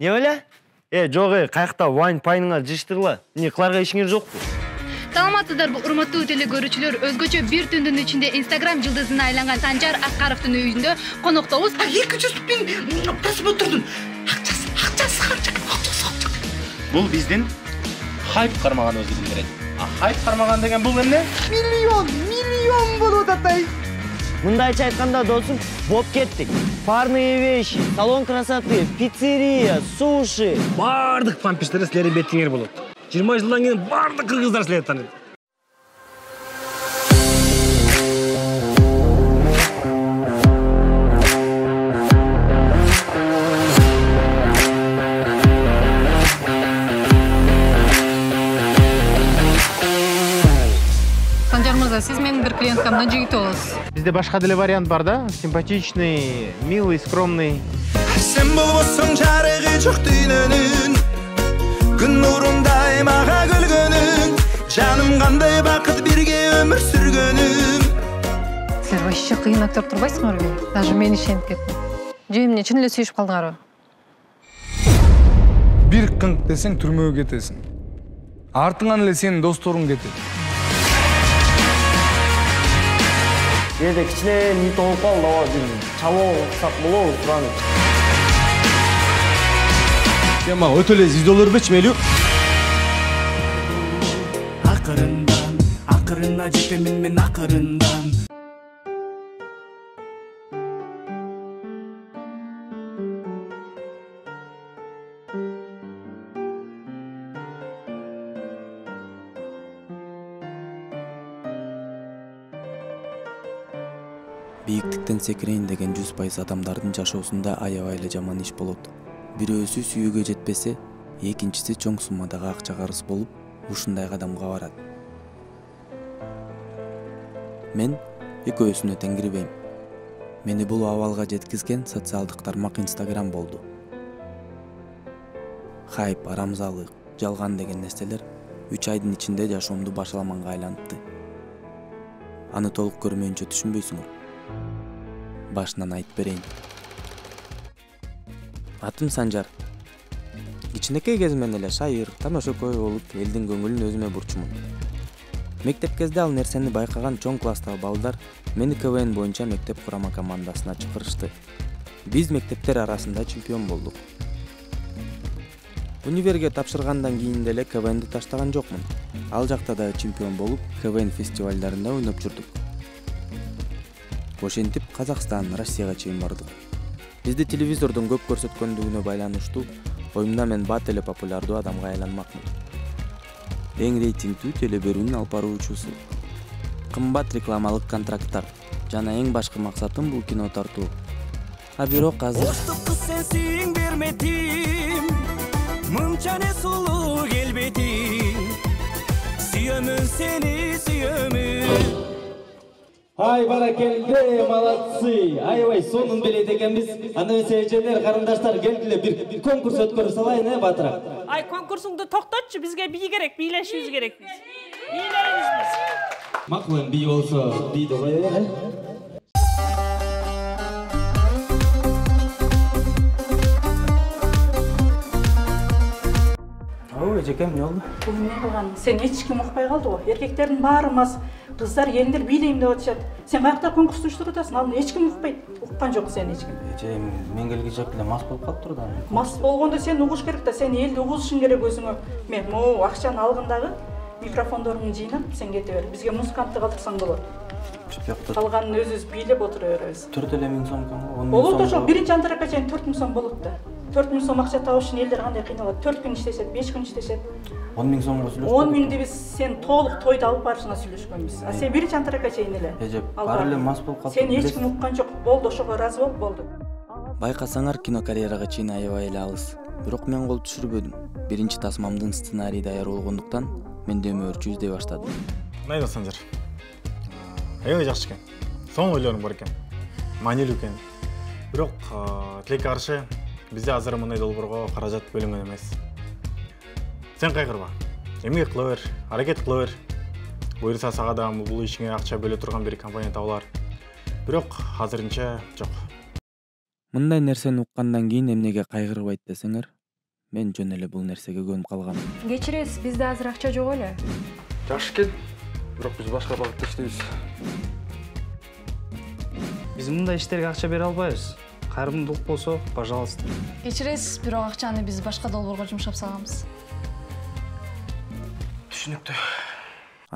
Не беле? Жок, каякта вайн пайныңар жыштыргыла. Эмне кыларга ишиңер жокпу? Саламатсыздарбы, урматтуу телегөрүүчүлөр. Өзгөчө бир түндүн ичинде Instagram жылдызына айланган Санжар Акаровдун үйүндө коноктобуз. 200 миң просмотрдун акчасы. Бул биздин хайп кармаганыбызды билдирет. Хайп кармаган деген бул эмне? Миллион болот атай. Мындайча айтканда досум, боп кеттик. Парные вещи, салон красоты, пиццерия, суши. Бардык памперстер силердин бетиңер болот. 20 жылдан кийин бардык кыргыздар силерди тааныйт. Санжар мырза, сиз менин бир клиенткамдын жигити болосуз. Бизде башка деле вариант бар да. Симпатичный, милый, скромный. Сен болбосоң жарыгы жок дүйнөнүн. Күн нурундай мага күлгөнүң. Жаным кандай бакыт бирге өмүр сүргөнүм. Силер вообще кыйын актер турбайсыңарбы? Даже мен ишенип кеттим. Же эмне чын эле сүйүшүп калдыңарбы? Бир кыңк десең түрмөгө кетесиң. Артыңан эле сенин досторуң кетет. Жерде кичине не толуп калды, бир чабоо кылсак болобу тураны. Сен мага өтө эле издөө бербечи мейлүү? Акырына жетемин мен акырындан. Бийиктиктен секирейин деген 100% адамдардын жашоосунда аябай эле жаман иш болот. Бирөөсү сүйүүгө жетпесе, экинчиси чоң суммадагы акча карыз болуп, ушундай кадамга барат. Мен экөөсүнө тең кирбейм. Мени бул абалга жеткизген социалдык тармак Instagram болду. Хайп, арамзалык, жалган деген нерселер 3 айдын ичинде жашоомду башаламанга айлантты. Аны толук көрмөйүнчө түшүнбөйсүңөр. Башынан айтып берейин. Атым Санжар. Кичинекей кезимден эле шайыр, тамашакөй болуп, элдин көңүлүн өзүмө бурчумун. Мектеп кезде ал нерсени байкаган чоң класстагы балдар мени КВН боюнча мектеп курама командасына чакырышты. Биз мектептер арасында чемпион болдук. Универге тапшыргандан кийин деле КВНди таштаган жокмун. Ал жакта да чемпион болуп, КВН фестивалдарында ойноп жүрдүк. Ошентип Казакстан, Россияга чейин бардык. Бизди телевизордон көп көрсөткөндүгүнө байланыштуу оюмда мен бат эле популярдуу адамга айланмакмын. Эң рейтингдүү теле берүүнүн алып баруучусу. Кымбат рекламалык контракттар жана эң башкы максатым бул кино тартуу. А бирок азыр сенсиң берметим. Мынча не сулуу келбетиң. Сүйөмүн сени, сүйөмүн. Ай баракелде, молодцы. Аябай сонун белет экенбиз. Анда сүйгөндөр, карындаштар келгиле бир конкурс өткөрүп салайын, батыра. Ай конкурсуңду токтотчу, бизге бий керек, бийлешибиз керек биз. Бийлерибиз биз. Макул бий болсо, бийди кое бер, Ой, жекем, не болду? Бул эмне кылган? Сен эч ким укпай калды го. Эркектердин баары мас, кыздар, келиндер бийлейм деп атышат. Сен каякта конкурсту уштуруп атасың? Ал эч ким укпайт. Уккан жок сен эч ким. Эжем, мен келгичек эле мас болуп калыптыр да. Мас болгондо сен угуш керек да, сен элди угузушуң керек өзүңө. Мен могу акчаны алгын дагы микрофондорун жыйнап, сен кете бер. Бизге музыкантты калтырсаң болот. Калганын өзүбүз бийлеп отура беребиз. 4 миң сом экен го. Болот ошо, биринчи антаракка чейин 4 миң сом болот да. 4 миң сом акча табыш үчүн элдер кандай кыйналат? 4 күн иштешет, 5 күн иштешет. 10 миң сомго сүйлөшүп. 10 миңди биз сен толук тойду алып барышына сүйлөшкөнбүз. А сен биринчи антаракка чейин эле. Баары эле мас болуп калды. Сен эч ким уккан жок. Болду, ошого ыраазы болуп болду. Байкасаңар, кино карьерага чейин аябай эле алыс. Бирок мен кол түшүрбөдүм. Биринчи тасмамдын сценарийи даяр болгондуктан мен дөмөрчү издей баштадым. Найда Санжар. Аябай жакшы экен. Соң ойлорум бар экен. Маанилүү экен. Бирок тилекке каршы бизде азыр мындай долбоорго каражат бөлүнгөн эмес. Сен кайгырба. Эмгек кыла бер, аракет кыла бер. Буюрса сага да бул ишиңе акча бөлө турган бир компания табылар. Бирок азырынча жок. Мындай нерсени уккандан кийин эмнеге кайгырбайт десеңер, Мен жөн эле бул нерсеге көнүп калгам. Кечиресиз, бизде азыр акча жок эле. Жакшы экен. Бирок биз башка багытта иштейбиз. Биз мындай иштерге акча бере албайбыз. Кайрымдуулук болсо, пожалуйста. Кечиресиз, бирок акчаны биз башка долбоорго жумшап салганбыз. Түшүнүктүү.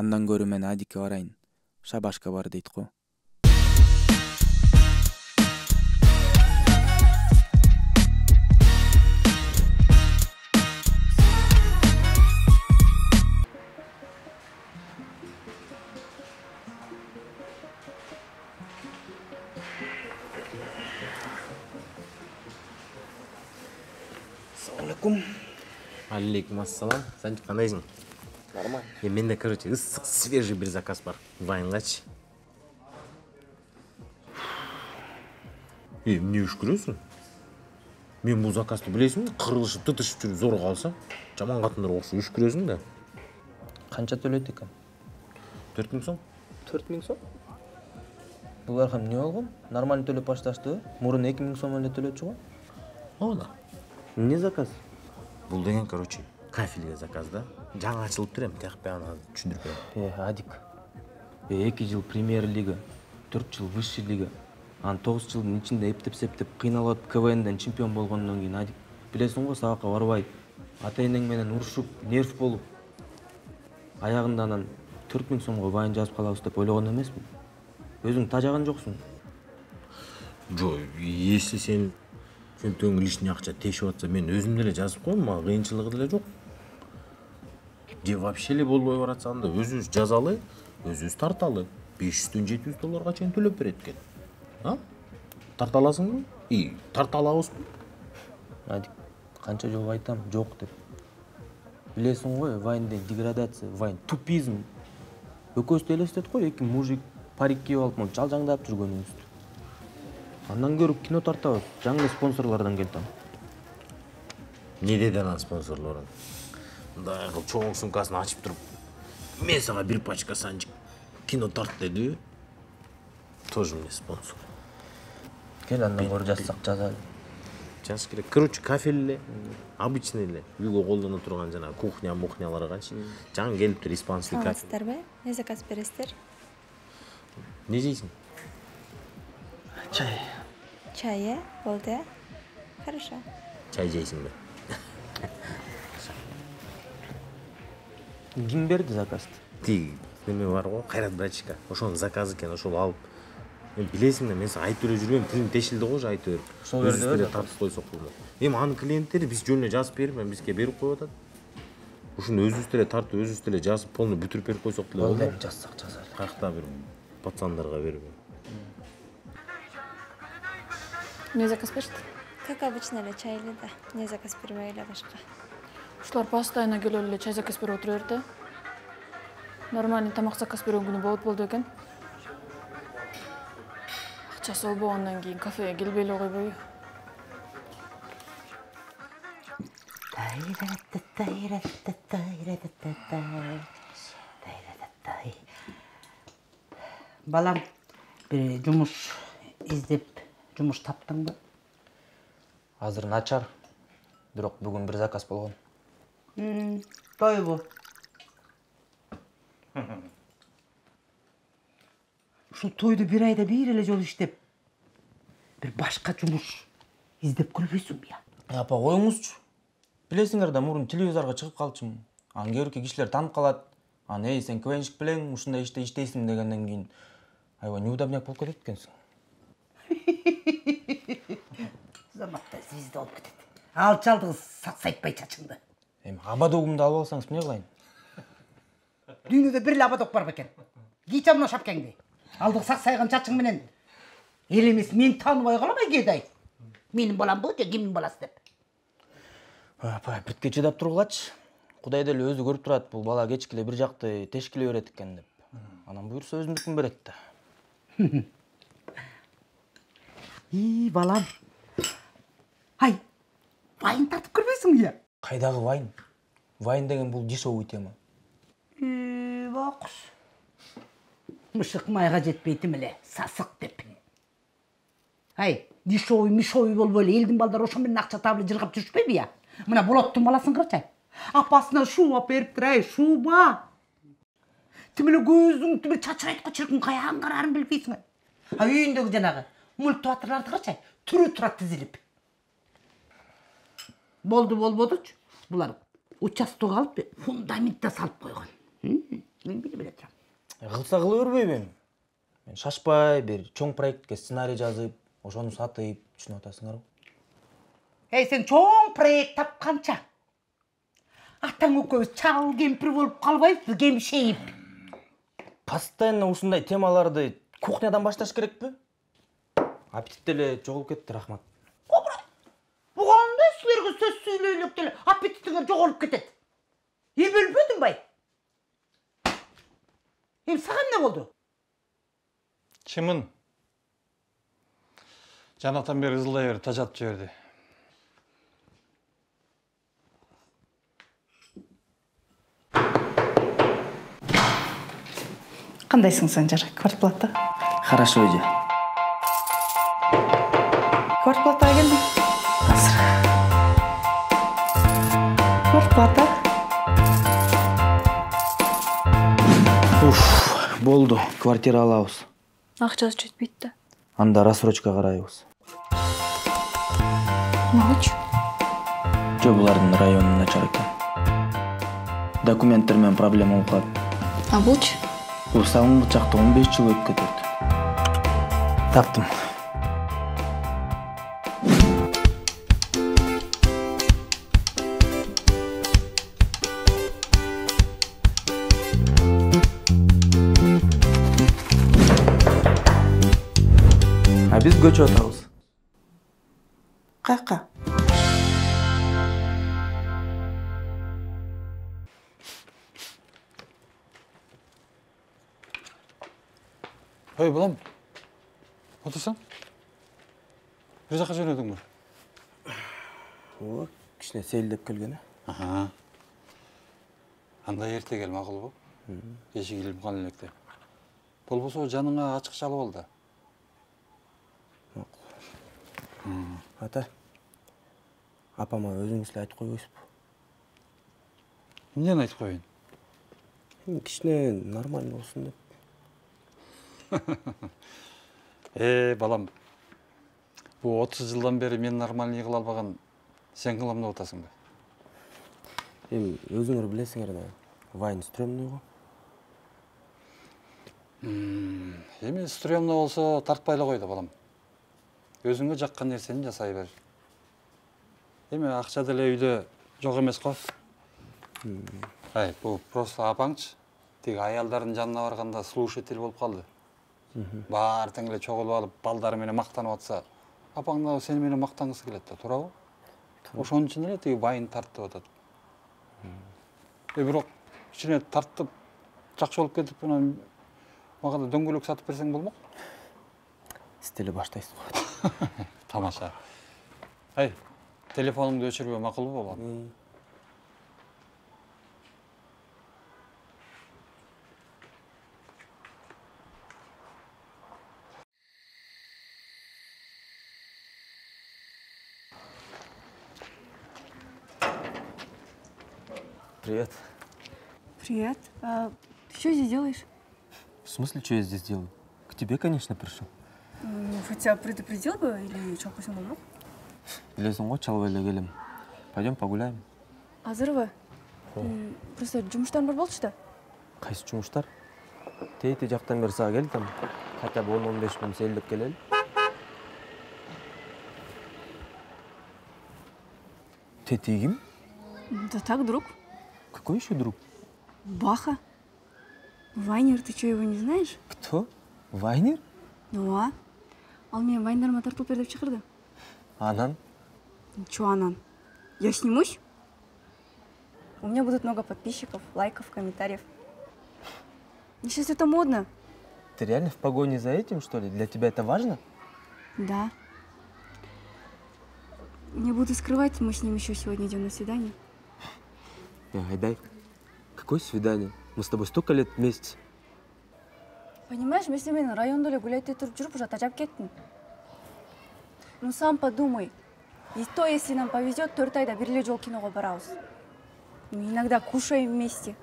Андан көрө мен Адикке барайын. Шабашка бар дейт го. Assalamualaikum. Алейкумассалам. Сен кандайсың? Нормально. Менде, короче, ысык, свежий bir заказ бар. Вайнгачы. Эмне үшкүрөсүң? Мен бул заказды билесиңби? Кырылышып, тытышып жүрүп зор калса, жаман катындар окшоп үшкүрөсүң да. Канча төлөйт экен? 4000 сом. 4000 сом? Буларга эмне болгон? Нормально төлөп башташты. Мурун 2000 сом эле төлөчү го. Ооба. Эмне заказ? Бул деген, короче, кафельге заказ да. Жаңа ачылып турем, тек аны түшүндүрүп берем. Адик. 2 жыл премьер лига, 4 жыл высший лига. Ан 9 жылдын ичинде эптеп-септеп кыйналып КВНден чемпион болгондон кийин Адик. Билесиң го, сабакка барбай, ата-энең менен урушуп, нерв болуп, аягында анан 4000 сомго вайн жазып калабыз деп ойлогон эмесмин. Өзүң тажаган жоксуң. Жо, если сен чөнтөгүң лишний акча тешип атса, мен өзүм деле жазып коем, мага кыйынчылыгы деле жок. Же вообще эле болбой баратса, анда өзүбүз жазалы, өзүбүз тарталы. 500-дөн 700 долларга чейин төлөп берет экен. А? Тарта аласыңбы? Тарта алабызбы? Адик, канча жолу айтам, жок деп. Билесиң го, вайнде деградация, вайн тупизм. Экөөбүз элестет го, эки мужик парик кийип алып, монча жалжаңдап жүргөнүбүздү. Андан көрүп кино тартабыз, жаңы спонсорлордон келтим. Не деди анан спонсорлорун? Мындай кылып чоң сумкасын ачып туруп, мен сага бир пачка санчик кино тарт деди. Тоже мне спонсор. Кел андан көрүп жазсак жазалы. Жаз керек. Короче, кафель эле, обычный эле, үйгө колдоно турган жана кухня-мухняларгачы. Жаңы келиптир испанский кафе. Саламатсыздарбы? Не заказ бересиздер? Не жейсиң? Чай. Чай, э? Болду, э? Хорошо. Чай жейсиңби? Ким берди заказды? Тиги неме бар го, Кайрат братчика. Ошонун заказы экен, ошол алып. Мен билесиң да, мен сага айтып эле жүргөм, тилим тешилди го, айтып берип. Ошол жерде эле тартып койсок болот. Эми анын клиенттери биз жөнүнө жазып берип, мен бизге берип коюп атат. Ушуну өзүбүз деле тартып, өзүбүз деле жазып, полный бүтүрүп берип койсок деле болот. Болду, жазсак жазалы. Каякта бир пацандарга берип. Не заказ беришти? Как обычно эле чайлы да. Не заказ бербей эле башка. Ушулар постоянно келип эле чай заказ берип отура берди. Нормальный тамак заказ берген күнү болду экен. Акчасы болбогондон кийин кафеге келбей эле койбойбу. Балам, бир жумуш издеп, жумуш таптыңбы? Азыр начар. Бирок бүгүн бир заказ болгон. Тойбу. Ушул тойду бир айда бир эле жолу иштеп, бир башка жумуш издеп көрбөйсүңбү я? Апа, коюңузчу. Билесиңер да, мурун телевизорго чыгып калчумун. Анан кээ кишилер таанып калат. Анан эй, сен КВНщик белең, ушундай иште иштейсиң дегенден кийин аябай неудобняк болуп кетет экенсиң. Заматта звезда болуп кетет. Ал чалдыгы саксайтпай чачыңды. Эми абадогумду алып алсаңыз эмне кылайын? Дүйнөдө бир эле абадок бар бекен. Кийче мына шапкаңды. Алдыгы саксайган чачың менен эл эмес мен тааныбай калам кээде. Менин балам бул же кимдин баласы деп. Апа, битке чыдап тургулачы. Кудай деле өзү көрүп турат, бул бала кечкиле бир жакты тешкилей берет экен деп. Анан буюрса өзүмдүкүн берет да. Балам. Ай, вайн тартып көрбөйсүңбү я? Кайдагы вайн? Вайн деген бул дешевый тема. Бакш. Мышык майга жетпейтим эле, сасык деп. Ай, дешевый, мишовый болбой эле элдин балдары ошо менен акча табылып жыргап жүрүшпөйбү я? Мына Болоттың баласын қырчай. Апасына шуба беріп тұрай, шуба. Тімілі көздің, тімілі чачырайтқы чырқын қаяғын қарарын білпейсің. Үйіндегі жанағы мультиваторларды қырчай, түрі тұрат тізіліп. Болды. Бұлар участок алып, фундаментті салып қойған. Мен біле тұрам. Қылса қылы өрбей мен. Мен шашпай, бір чоң проектке сценарий жазып, ошоны сатып, түшініп атасыңар. Сен чоң проект тапқанша. Атаң өкөбүз чал кемпір болып қалбайсыз, кемшейіп. Постоянно осындай темаларды кухнядан башташ керек пе? Аппетиттеле жоғылып кетті, рахмат. Бұғанда сілерге сөз сөйлейліктелі аппетитіңер жоғылып кетеді. Бөлбедің бай. Саған не болды? Чымын. Жанатан бері ызылдай бері тажатып жіберді. Қандайсың Санжар? Квартплата? Хорошо же. Квартплатаға келдің? Қазір. Квартплата? Болды, квартира алабыз. Ақчасы жетпейді. Анда рассрочка қарайбыз. Не үшін? Бұлардың районын начар екен. Документтермен проблема болуп калат. А бұлчы? Бұл салынғы чақты 15 жыл өтіп кетеді. Таптым. А біз көчіп отырабыз. Қаққа? Ой, балам, отырсың? Бір жаққа жөнедің бі? Кішіне сейілдеп келгені. Анда ерте кел мақұл бұл. Еші келіп қалын електе. Бұл болса жаныңа ашық шалы болды. Ата, апама өзіңізлі айтып қойғызып. Неден айтып қойын? Кішіне нормально болсын деп. Балам, бұл 30 жылдан бері мен нормальный қыл албаған сен қыламда отасың ба? Өзіңір білесіңер да, вайн стрёмный ғой. Стрёмный болса тартпайлы қойды, балам. Өзіңе жаққан нәрсені жасай бер. Ақша дәле үйде жоқ емес қой. Бұл просто апаңшы. Тек аялдардың жанына барғанда слушатель болып қалды. Бар тәңіле чоғылып алып, балдары мені мақтанып атса, апаңда сені мені мақтанғысы келеді, тұра ғой? Ошonun үшін еле тегі байын тартты отады. Бірақ ішіне тарттып, жақшы болып кетіп, мағада дөңгөлік сатып берсең болмақ? Стелі баштайсыз ғой. Тамаша. Телефоныңды өшірбе мақұл болам. Привет. Привет. А ты что здесь делаешь? В смысле, что я здесь делаю? К тебе, конечно, пришел. Хотя предупредил бы или что, пусть он Білесің ғой, чалбайлы келем. Пойдем погуляем. Азырова, просто жұмыштарың бар болды да? Қайсы жұмыштар? Тейті жақтан бері саға келдім. Хотя бы 10-15 минут сейілдіп келелі. Тейті кім? Да так, друг. Какой еще друг? Баха. Вайнер, ты что, его не знаешь? Кто? Вайнер? Ну, а? Ал мен вайндарыма тартылып бер деп чакырды. Анан? Чё Анан? Я снимусь? У меня будут много подписчиков, лайков, комментариев. Сейчас это модно. Ты реально в погоне за этим, что ли? Для тебя это важно? Да. Не буду скрывать, мы с ним еще сегодня идем на свидание. Айдай, какое свидание? Мы с тобой столько лет вместе. Понимаешь, мы с ними на районда гулять, ты тут жүріп уже тажап кеттің. Ну сам подумай. И то, если нам повезет, 4 айда бир эле жолу киного барабыз. Мы иногда кушаем вместе.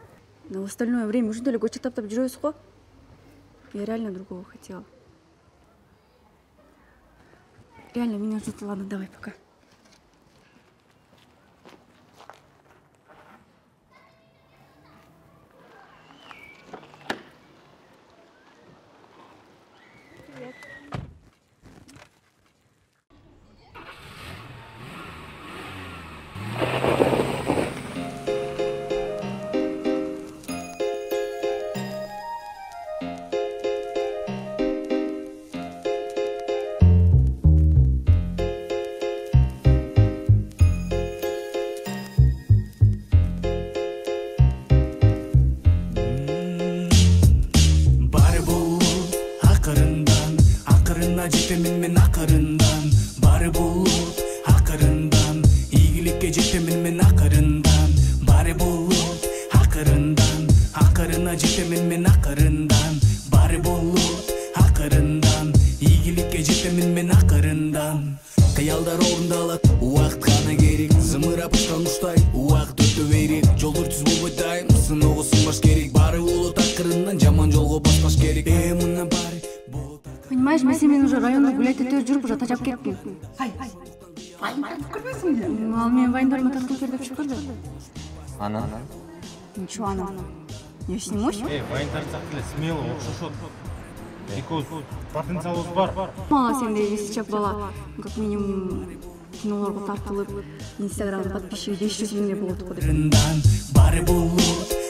Но в остальное время ушундай эле көчө таптап жүрөбүз го. Я реально другого хотела. Реально меня ждут. Ладно, давай, пока. жетемин мен акырындан бары болуп акырындан ийгиликке жетемин мен акырындан бары болуп акырындан акырына жетемин мен акырындан бары болуп акырындан ийгиликке жетемин мен акырындан кыялдар орундалат убакыт гана керек зымырап учкан куштай убакыт өтө берет жолдор түз болбойт дайым сыноого сынбаш керек бары болот акырындан жаман жолго баспаш керек мына бары. Понимаешь, мы с ними уже районда гулять өтіп жүріп уже тачап кеттім. Вайндар көрмесің бе? Ал мен вайндарыма тартып бердіп шықырды. Ана? Ничего, ана. Я снимусь? Вайн тартсақ келе, смело, оқшашот. Екеуіз потенциалымыз бар. Мала сенде весельчак бала. Как минимум киноларға тартылып, инстаграм подписчигі 500 мыңдай болуды қой. Бары болуп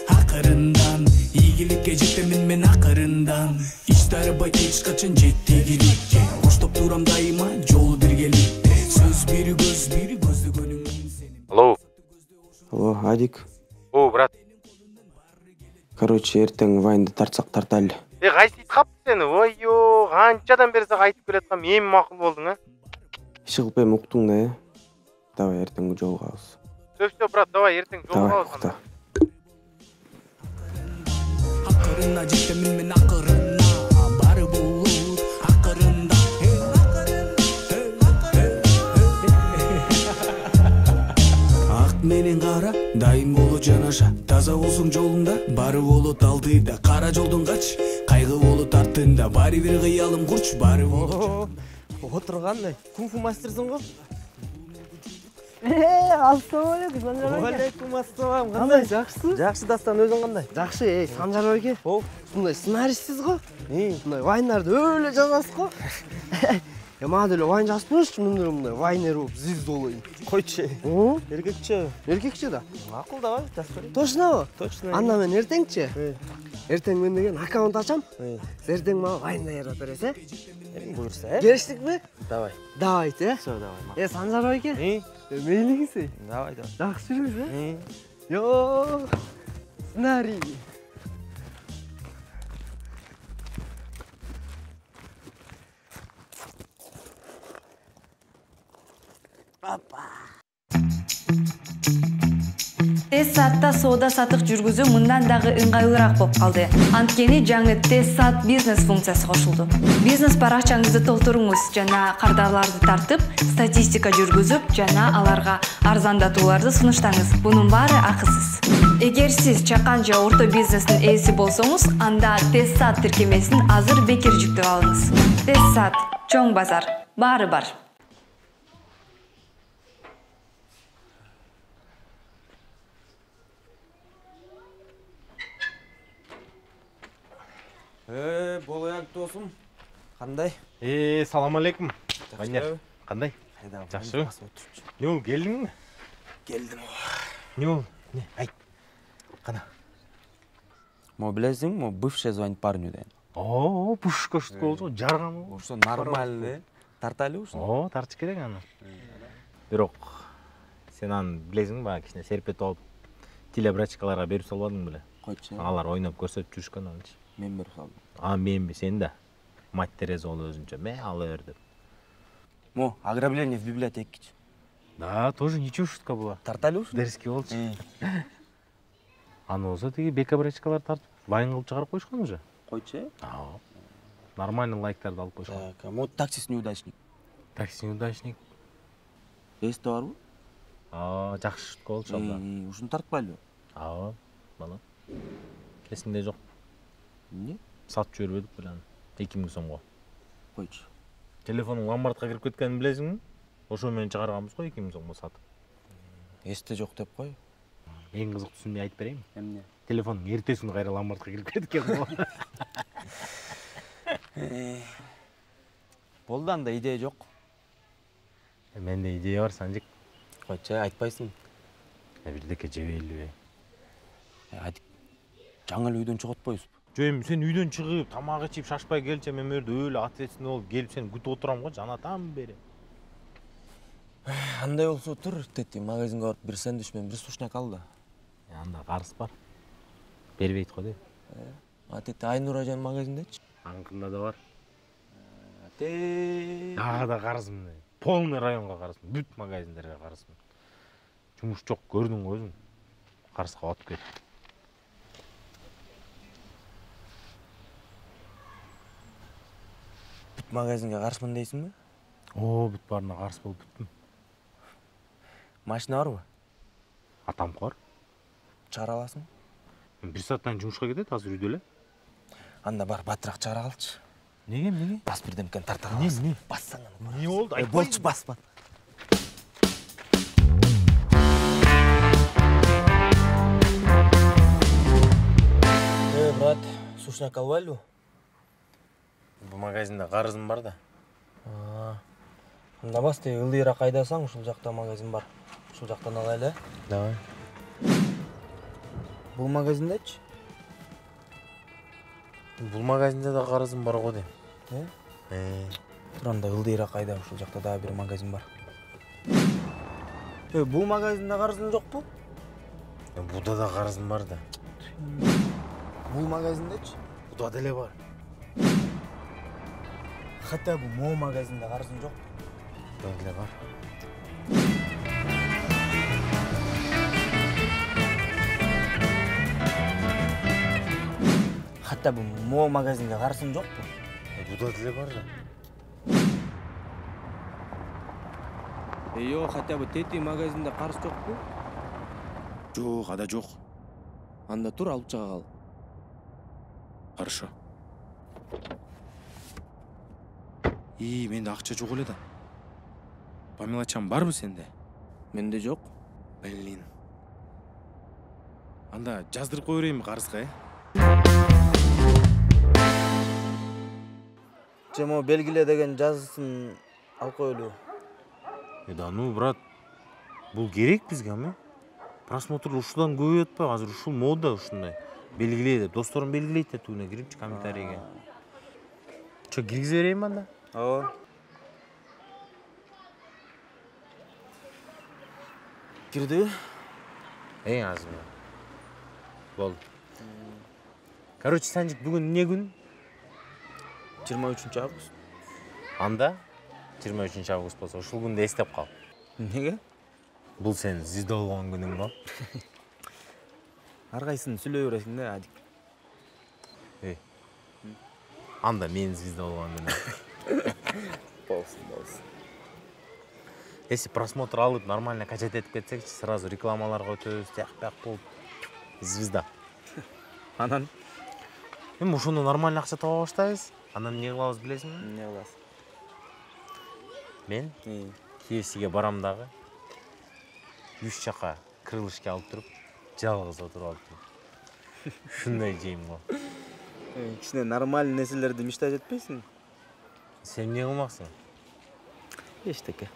акырындан ийгиликке жетемин мен акырындан ич дарбай эч качан жетти игиликке коштоп турам дайыма жолу биргеликте сөз бири көздөгөнүң сенин. Алло. Алло, Адик. О, брат. Короче, эртең вайнды тартсак тартайлы. Кайсы капты сени? Ой-ё, канчадан бери сага айтып келаткам, эми макул болдуң, а? Чыгып эми уктуң да, Давай эртең жолугабыз. Все, брат, давай эртең жолугабыз. Давай, акырына жетемин мен акырына бары болуп акырында ак менен кара дайым боло жанаша таза болсоң жолуңда бары болот алдыда кара жолдон кач кайгы болот артында баары бир кыялым курч бары болот. Отырғандай, кунг-фу мастерсың ғой? Ассалаумалейкум, Санжар өлке. Уалейкум ассалам, қандай? Жақсы? Жақсы, Дастан, өзің қандай? Жақсы, Санжар өлке. Бұндай сценаристсіз ғой? Бұндай вайндарды өлі жазасыз ғой? Маған өлі вайн жазып тұршы, мұндай вайнер болып, звездолы. Қойшы. Еркекші. Еркекші да? Ақыл давай, жазып көрейін. Точно ғой? Точно. Анна мен ертеңші? Ертең мен деген аккаунт açam. Ертең маған вайнда ярап бересің? Бұйырса, Келіштік бе? Давай. Давай, те? Все, давай. Санжар өлке? Мейліңсі? Давай. Жақсы жүріңіз, Йо, сценарий. Тез саатта соода сатык жүргүзүү мындан дагы ыңгайлуураак болуп калды. Анткени жаңы тез саат бизнес функциясы кошулду. Бизнес баракчаңызды толтуруңуз жана кардарларды тартып, статистика жүргүзүп жана аларга арзандатууларды сунуштаңыз. Бунун баары акысыз. Эгер сиз чакан же орто бизнестин ээси болсоңуз, анда тез саат тиркемесин азыр бекер жүктөп алыңыз. Тез саат, чоң базар, баары бар. Болояк досым. Қандай? Салам алейкум. Вайнер, қандай? Жақсы. Не ол, келдің бе? Келдім. Не ол? Не, айт. Қана. Мо білесің, мо бывший звонит парню дейін. О, пушка шутка болду, жарган. Ошо нормальный. Тартайлы ушун. О, тартыш керек аны. Бирок сен аны билесиң ба, кичине серпет алып телеобрачкаларга берип салбадың беле? Койчу. Алар ойноп көрсөтүп жүрүшкөн анычы. Мен берип салдым. Мен сен да. Мать Тереза ол өзүнчө. Ала бер деп. Мо, ограбление в библиотеке. Да, тоже ничего шутка была. Тартайлы ушун? Дерске болчу. Аны болсо тиги бекобрачкалар тартып, вайн кылып чыгарып коюшкан уже. Койчу? Нормально лайктарды алып коюшкан. Так, мо таксист неудачник. Такси неудачник. Эсте барбы? Жакшы шутка болчу абла. Ушуну тартпайлыбы? Бала. Эсимде жок. Эмне? Сатып жибербедик беле аны. 2000 сомго. Койчу. Телефонуң ломбардка кирип кеткенин билесиңби? Ошо менен чыгарганбыз го 2000 сомго сатып. Эсте жок деп кой. Эң кызыктуусун мен айтып берейинби? Эмне? Телефонуң эртесин кайра ломбардка кирип кеткен го. Болду анда идея жок. Менде идея бар, Санжик. Койчу, айтпайсың. Бирдеке жебейлиби? Айтып, жаңы эле үйдөн чыгып атпайбызбы? Жөн, сен үйдөн чыгып, тамак ичип, шашпай келче, мен мөрдө өлө ответственный болуп келип сени күтүп отурам го, жанатам бери. Андай болсо тур, тети магазинге барып бир сэндвич менен бир сушняк ал да. Анда карыз бар. Бербейт го деп. Тети Айнур ажанын магазиндечи? Анкында да бар. Дагы да карызмын. Полный районго карызмын, бүт магазиндерге карызмын. Жумуш жок, көрдүң го өзүң. Карызга батып кет. Бүт магазинге каршымын дейсиңби? Бүт баарына каршы болуп бүттүм. Машина барбы? Атамка бар. Чыгара аласың? Бир сааттан жумушка кетет, азыр үйдө эле. Анда бар, батыраак чыгара калчы. Неге? Бас бирдемкени тартара аласың. Не? Бассаң аны. Не болду? Болчу, баспа. Брат, сушняк албайлыбы? Бул магазинде карызым бар да. Анда бас, теги ылдыйраак айдасаң, ушул жакта магазин бар. Ушул жактан алайлы. Давай. Бул магазиндечи? Бул магазинде да карызым бар го дейм. Тур анда ылдыйраак айда, ушул жакта дагы бир магазин бар. Бул магазинде карызың жокпу? Буда да карызым бар да. Бул магазиндечи? Буда деле бар. Хотя бы могу магазинде карызың жокпу? Буда деле бар. Хотя бы могу магазинде карызың жокпу? Буда деле бар да. Жок, хотя бы тети магазинде карыз жокпу? Жок, ада жок. Анда тур, алып чыга кал. Хорошо. Менде акча жок эле да. По мелочам барбы сенде? Менде жок. Блин. Анда жаздырып кое берейинби карызга, Жемо белгиле деген жазысын алып коелу. Да ну, брат, бул керек бизге, ами? Просмотр ушудан көбөйүп атпайбы? Азыр ушул мода ушундай. Белгилей деп, досторум белгилейт деп тугуна кирипчи комментарийге. Чо, киргизе берейинби анда? Ооба. Кирди? Эң азыр. Болду. Короче, Санжик, бүгүн эмне күн? 23 август. Анда 23 август болсо, ушул күндү эстеп кал. Неге? Бул сенин звезда болгон күнүң го. Ар кайсысын сүйлөй бересиң да, Адик. Анда менин звезда болгон күнүм. Болсун. Если просмотр алып, нормально качать этип кетсекчи, сразу рекламаларга өтөбүз, тияк-бияк болуп. Звезда. Анан? Эми ошондо нормально акча таба баштайбыз. Анан эмне кылабыз билесиңби? Эмне кыласың? Мен KFC'ге барам дагы. 3 жака крылышке алып туруп, жалгыз отуруп алып туруп. Ушундай жейм го. Кичине нормальный нерселерди мечтать этпейсиң? Сен эмне кылмаксың? Эчтеке.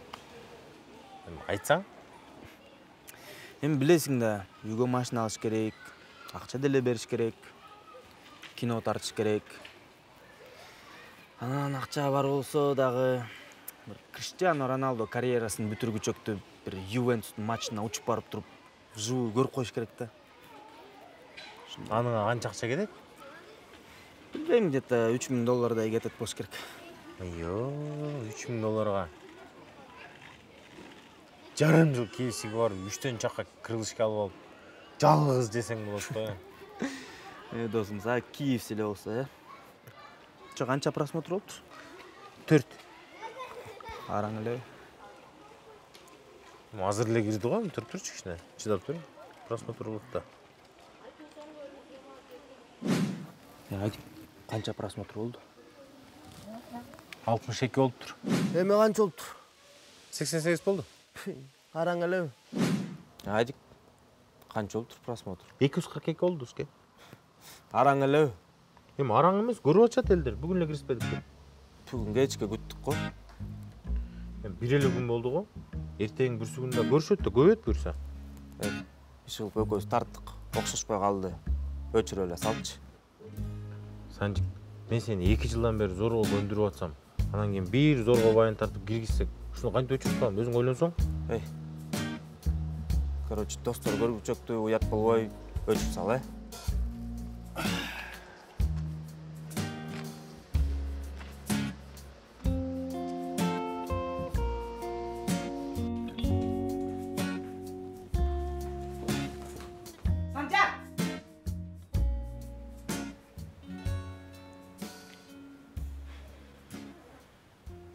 Айтсаң? Эми билесиң да, үйгө машина алыш керек, акча деле бериш керек, кино тартыш керек. Анан акча бар болсо дагы Криштиано Роналдо карьерасын бүтүргүчөктү бир Ювентустун матчына учуп барып туруп, вживую көрүп коюш керек да. Аныңа канча акча кетет? Билбейм, где-то $3000 кетет болуш керек. $3000. Жарым жыл KFC'ге барып, 3 жака крылышке алып алып, жалгыз жесең болот го. Досум, сага KFC эле болсо, Чо, канча просмотр болуптур? 4. Араң эле. Азыр эле кирди го, туруп турчу кичине. Чыдап тур. Просмотр болот да. Айдик, канча просмотр болду? 62 болуптур. Эме канча болуптур? 88 болду. Караң элеби? Айдик, канча болуптур просмотр? 242 болду ушке. Араң элеби? Эми араң эмес, көрүп атышат элдер. Бүгүн эле киришпедик. Бүгүн кечке күттүк го. Бир эле күн болду го. Эртең бүрсүгүндө көрүшөт да, көбөйөт буюрса. Иш кылып экөөбүз тарттык. Окшошпой калды. Өчүрүп эле салчы. Санжик, мен сени 2 жылдан бери зорго көндүрүп атсам, анан кийин бир зорго байын тартып киргизсек, ушуну кантип өчүрүп калам? Өзүң ойлонсоң? Короче, достор көргүчөктү уят болбой өчүп сал,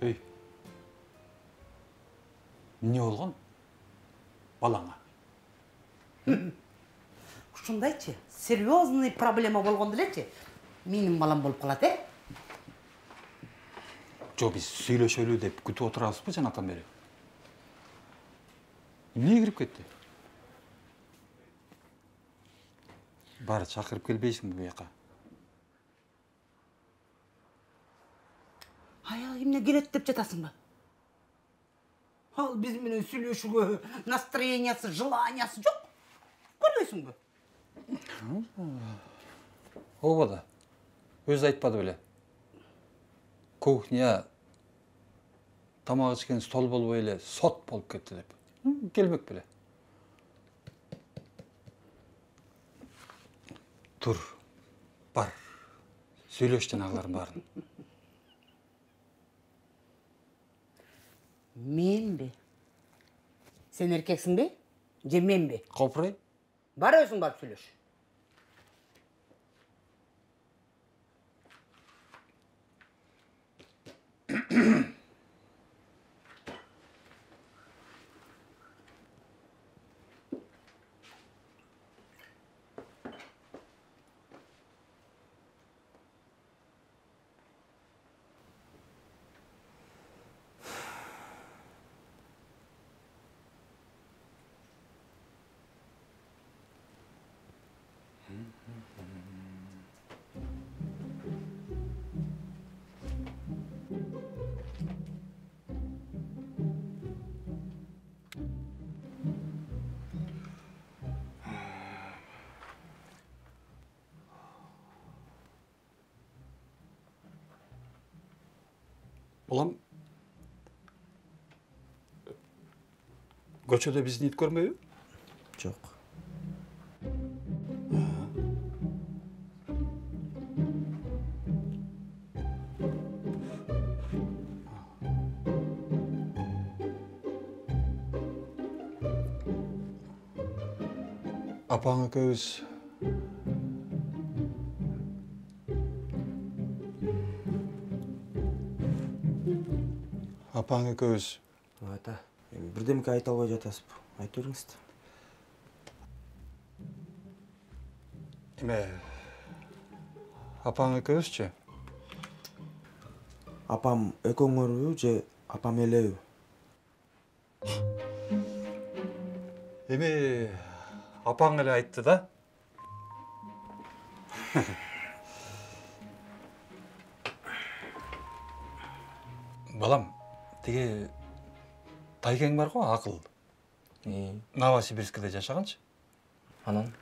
Ey. Не болгон? Балаңа. Ушундайчы, серьезный проблема болгондо элечи, менин балам болуп калат, Жок, биз сүйлөшөлү деп күтүп отурабызбы жанатан бери? Эмне кирип кетти? Бары чакырып келбейсиңби бу жака? Аял эмне келет деп жатасыңбы? Ал биз менен сүйлөшүүгө настроениясы, желаниясы жок. Көрбөйсүңбү? Ооба да. Өзү айтпады беле. Кухня тамак ичкен стол болбой эле сот болуп кетти деп. Келмек беле. Тур. Бар. Сүйлөш жанагылардын баарын. Менби? Сен эркексиңби? Же менби? Копурай. Бар өзүң барып сүйлөш. Ulan Göçöde bizni hiç görmüyor? Çok. Apağın göz Апаңа көз. Ата, бірдемке айта албай жатасыз. Айта беріңізді. Эме, апаңа көзчү? Апам экөөңөрбү же апам элеби? Эме, апаң эле айтты да. Балам, тиги тайкең бар го, акыл. Новосибирскиде жашаганчы. Анан?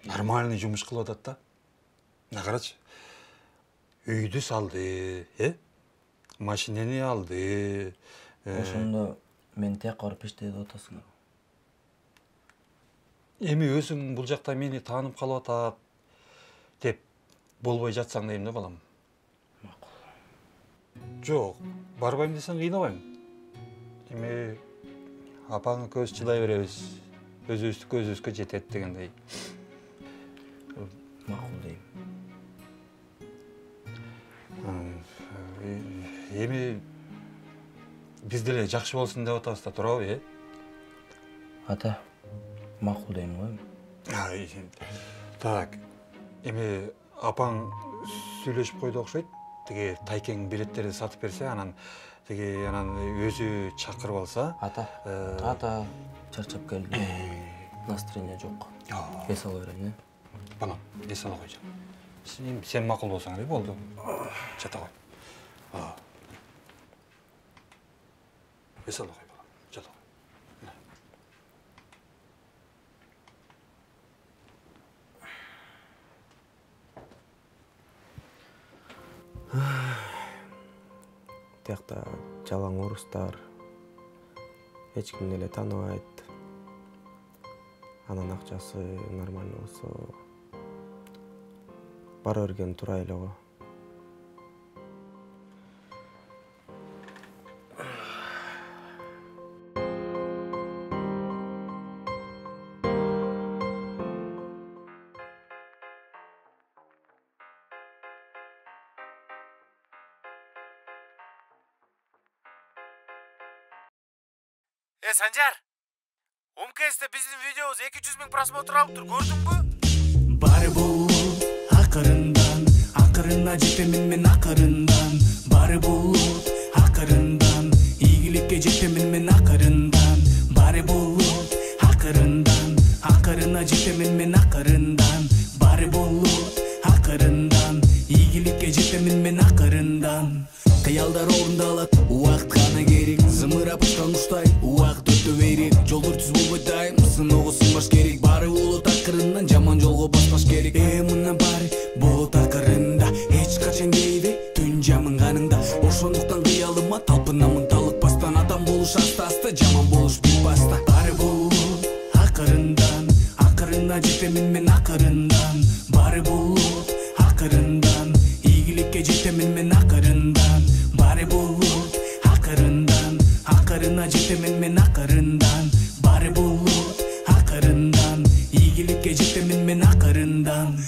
Нормальный жумуш кылып атат да. Мына карачы. Үйдү салды, машинени алды. Ошондо мен тияк барып иштейт атасың. Эми өзүң бул жакта мени таанып калып атат деп болбой жатсаң дейм да, балам. Жок, барбайм десең кыйнабайм. Эми апаңы көз чыдай беребиз. Өзүбүздүкү өзүбүзгө жетет дегендей. Макул дейм. Эми Биз деле жакшы болсун деп атабыз да, туурабы? Ата, макул дейм го. Так, эми апаң сүйлөшүп койду окшойт. Тиги Тайкең билеттерди сатып берсе, анан өзү чакырып алса. Ата, чарчап келдим. Настроение жок. Эс ала берейин, Балам, эс ала койчу. Сен макул болсаң эле болду. Жата кой. Эс ала кой, балам. Жата кой. Тиякта жалаң орустар, эч кимди эле тааныбайт. Анан акчасы нормально болсо бара берген туура эле го. Санжар, ОМКС'те биздин видеобуз 200 000 просмотр алыптыр, көрдүңбү? Бары болуп акырына жетемин мен акырындан. Бары болуп акырындан, ийгиликке жетемин мен акырындан. Бары болуп акырына жетемин мен акырындан. Бары болуп акырындан, ийгиликке жетемин мен акырындан. Кыялдар орындалат, убакыт гана керек. Зымырап учкан куштай, убакыт өтө берет. Жолдор түз болбой дайым, сыногу сынбаш керек. Бары болот акырындан, жаман жолго баспаш керек. Мына бары болот акырында, эч качан кейде түн жамын каныңда. Ошондуктан кыялыма талпынамын талыкпастан. Адам болуш аста-аста, жаман болуш бир баста. Бары болот акырына жетемин мен акырындан. Бары болот акырындан, ийгиликке жетемин мен акырындан. Бары болот акырына жетемин мен акырындан. Бары болот акырындан, ийгиликке жетемин мен акырындан.